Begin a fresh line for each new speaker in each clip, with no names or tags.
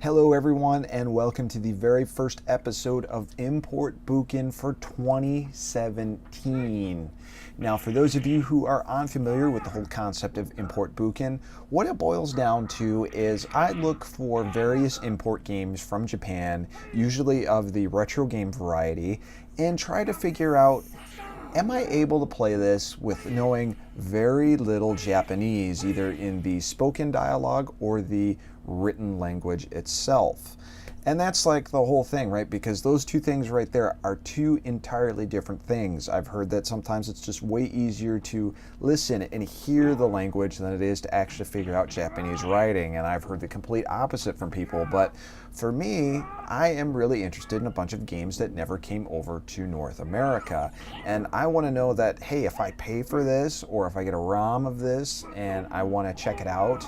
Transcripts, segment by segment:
Hello everyone and welcome to the very first episode of Import Boken for 2017. Now for those of you who are unfamiliar with the whole concept of Import Boken, what it boils down to is I look for various import games from Japan, usually of the retro game variety, and try to figure out, am I able to play this with knowing very little Japanese, either in the spoken dialogue or the written language itself? And that's like the whole thing, right? Because those two things right there are two entirely different things. I've heard that sometimes it's just way easier to listen and hear the language than it is to actually figure out Japanese writing. And I've heard the complete opposite from people. But for me, I am really interested in a bunch of games that never came over to North America. And I want to know that, hey, if I pay for this or if I get a ROM of this and I want to check it out,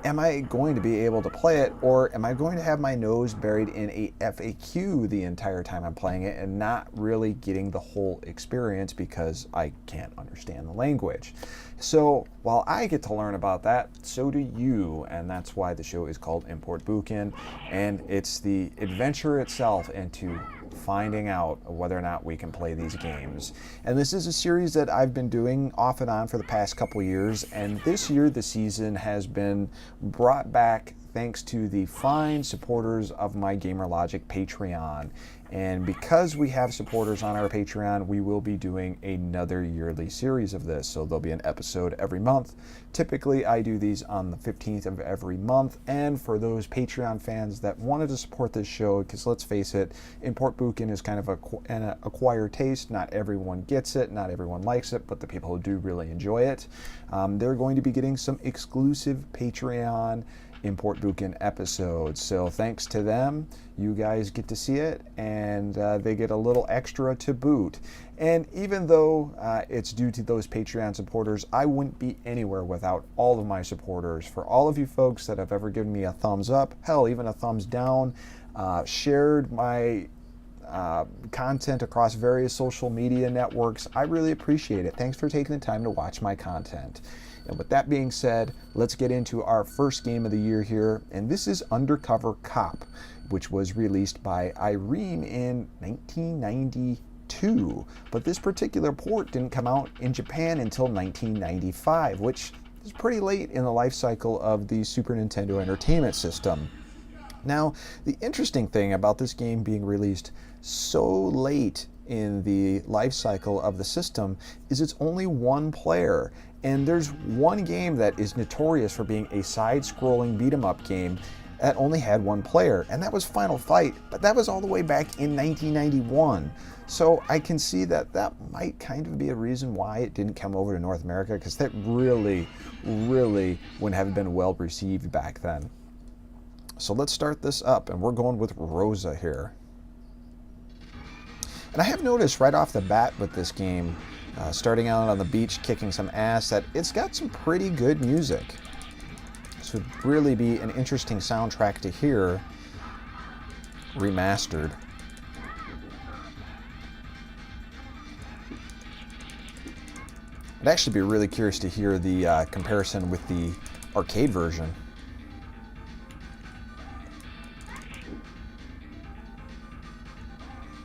am I going to be able to play it, or am I going to have my nose buried in a FAQ the entire time I'm playing it and not really getting the whole experience because I can't understand the language? So while I get to learn about that, so do you, and that's why the show is called Import Boken, and it's the adventure itself into finding out whether or not we can play these games. And this is a series that I've been doing off and on for the past couple years, and this year the season has been brought back thanks to the fine supporters of my GamerLogic Patreon. And because we have supporters on our Patreon, we will be doing another yearly series of this. So there'll be an episode every month. Typically, I do these on the 15th of every month. And for those Patreon fans that wanted to support this show, because let's face it, Import Boken is kind of an acquired taste. Not everyone gets it, not everyone likes it, but the people who do really enjoy it, they're going to be getting some exclusive Patreon Import Boken episodes. So thanks to them, you guys get to see it, and they get a little extra to boot. And even though it's due to those Patreon supporters, I wouldn't be anywhere without all of my supporters. For all of you folks that have ever given me a thumbs up, hell, even a thumbs down, shared my content across various social media networks, I really appreciate it. Thanks for taking the time to watch my content. And with that being said, let's get into our first game of the year here, and this is Undercover Cop, which was released by Irene in 1992. But this particular port didn't come out in Japan until 1995, which is pretty late in the life cycle of the Super Nintendo Entertainment System. Now, the interesting thing about this game being released so late in the life cycle of the system is it's only one player. And there's one game that is notorious for being a side-scrolling beat-em-up game that only had one player, and that was Final Fight, but that was all the way back in 1991. So I can see that that might kind of be a reason why it didn't come over to North America, because that really wouldn't have been well received back then. So let's start this up, and we're going with Rosa here. And I have noticed right off the bat with this game, starting out on the beach kicking some ass, that it's got some pretty good music. This would really be an interesting soundtrack to hear remastered. I'd actually be really curious to hear the comparison with the arcade version.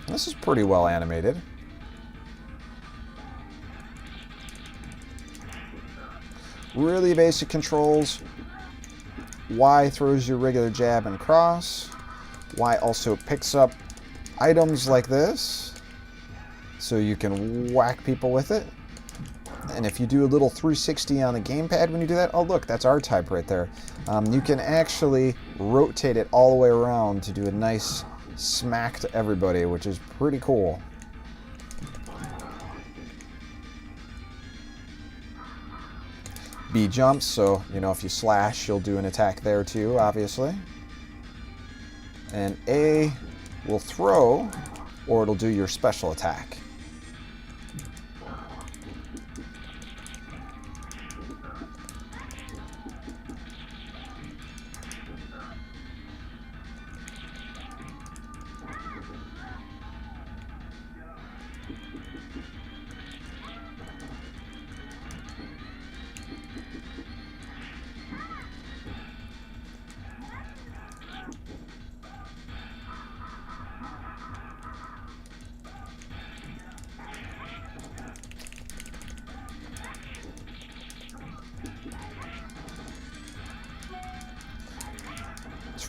This is pretty well animated. Really basic controls. Y throws your regular jab and cross. Y also picks up items like this, so you can whack people with it. And if you do a little 360 on the gamepad when you do that, oh look, that's R-type right there. You can actually rotate it all the way around to do a nice smack to everybody, which is pretty cool. B jumps, so you know if you slash, you'll do an attack there too, obviously. And A will throw, or it'll do your special attack.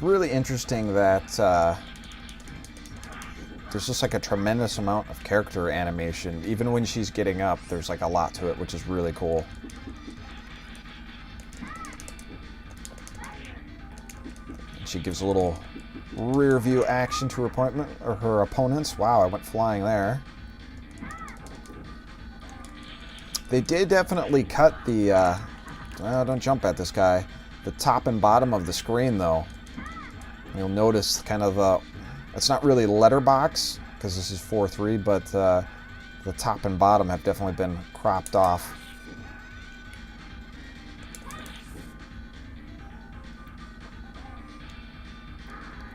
It's really interesting that there's just like a tremendous amount of character animation. Even when she's getting up, there's like a lot to it, which is really cool. She gives a little rear view action to her opponents. Wow, I went flying there. They did definitely cut the, don't jump at this guy, the top and bottom of the screen though. You'll notice kind of, it's not really letterbox, because this is 4:3, but the top and bottom have definitely been cropped off.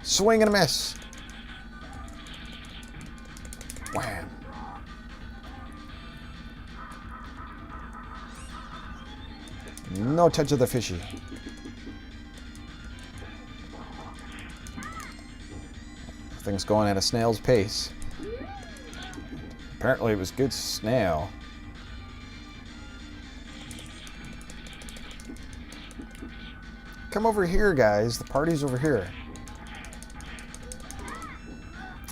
Swing and a miss. Wham. No touch of the fishy. Things going at a snail's pace. Apparently it was good snail. Come over here, guys. The party's over here.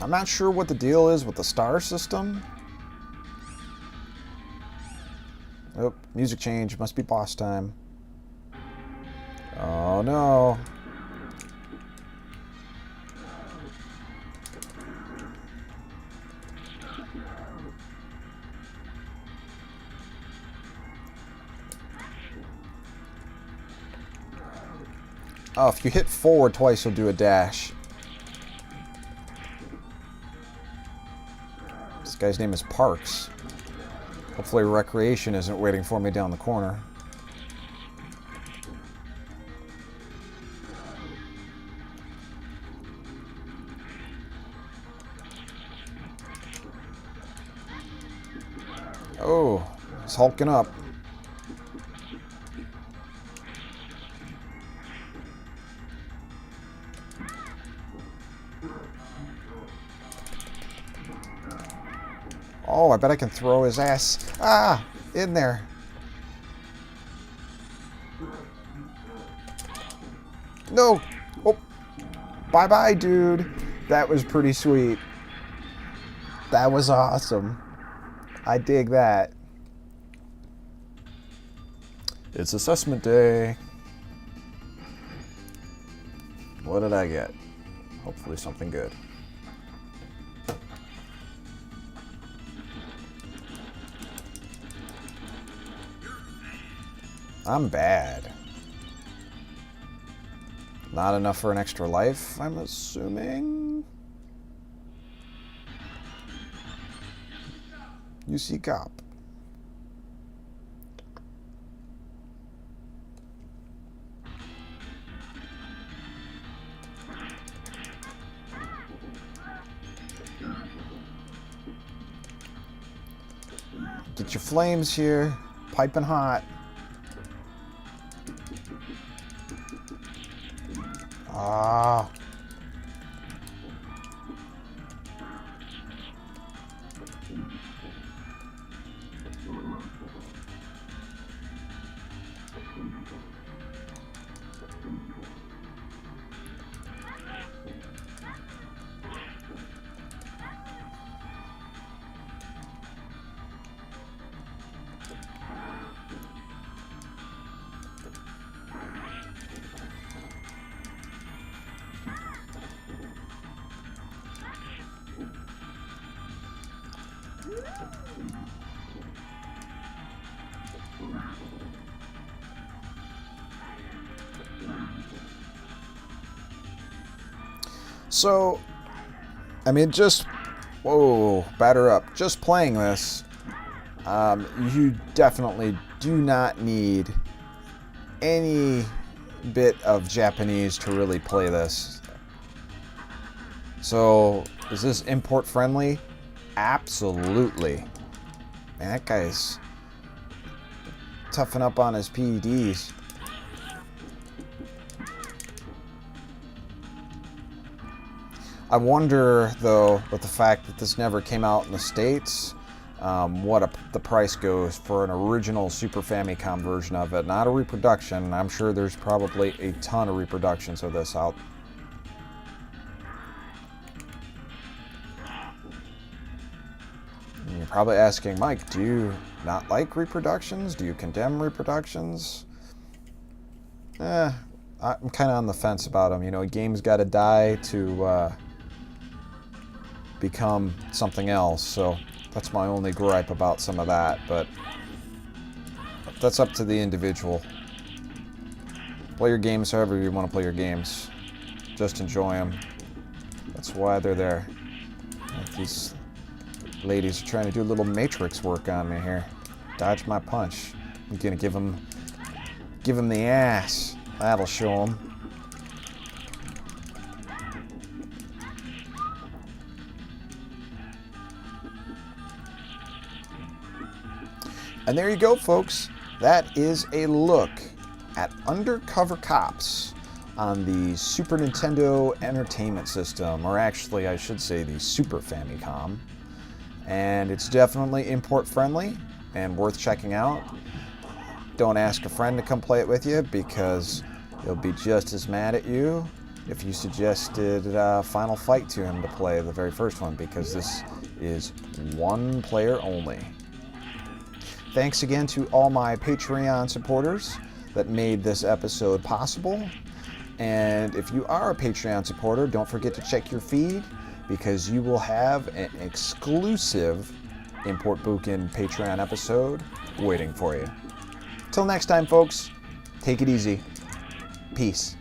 I'm not sure what the deal is with the star system. Oh, music change. Must be boss time. Oh no. Oh, if you hit forward twice, you'll do a dash. This guy's name is Parks. Hopefully Recreation isn't waiting for me down the corner. Oh, he's hulking up. Oh, I bet I can throw his ass. Ah, in there. No. Oh, bye-bye, dude. That was pretty sweet. That was awesome. I dig that. It's assessment day. What did I get? Hopefully something good. I'm bad. Not enough for an extra life, I'm assuming. You see cop. Get your flames here, piping hot. Ah. So, I mean, just, whoa, batter up. Just playing this, you definitely do not need any bit of Japanese to really play this. So, is this import friendly? Absolutely. Man, that guy's toughen up on his PEDs. I wonder, though, with the fact that this never came out in the States, what the price goes for an original Super Famicom version of it. Not a reproduction. I'm sure there's probably a ton of reproductions of this out probably asking, Mike, do you not like reproductions? Do you condemn reproductions? I'm kind of on the fence about them. You know, a game's got to die to become something else, so that's my only gripe about some of that, but that's up to the individual. Play your games however you want to play your games. Just enjoy them. That's why they're there. Like these ladies are trying to do a little matrix work on me here. Dodge my punch. I'm gonna give them the ass. That'll show them. And there you go, folks. That is a look at Undercover Cops on the Super Nintendo Entertainment System, or actually I should say the Super Famicom. And it's definitely import friendly and worth checking out. Don't ask a friend to come play it with you, because he'll be just as mad at you if you suggested Final Fight to him to play the very first one, because this is one player only. Thanks again to all my Patreon supporters that made this episode possible. And if you are a Patreon supporter, don't forget to check your feed, because you will have an exclusive Import Boken Patreon episode waiting for you. Till next time, folks, take it easy. Peace.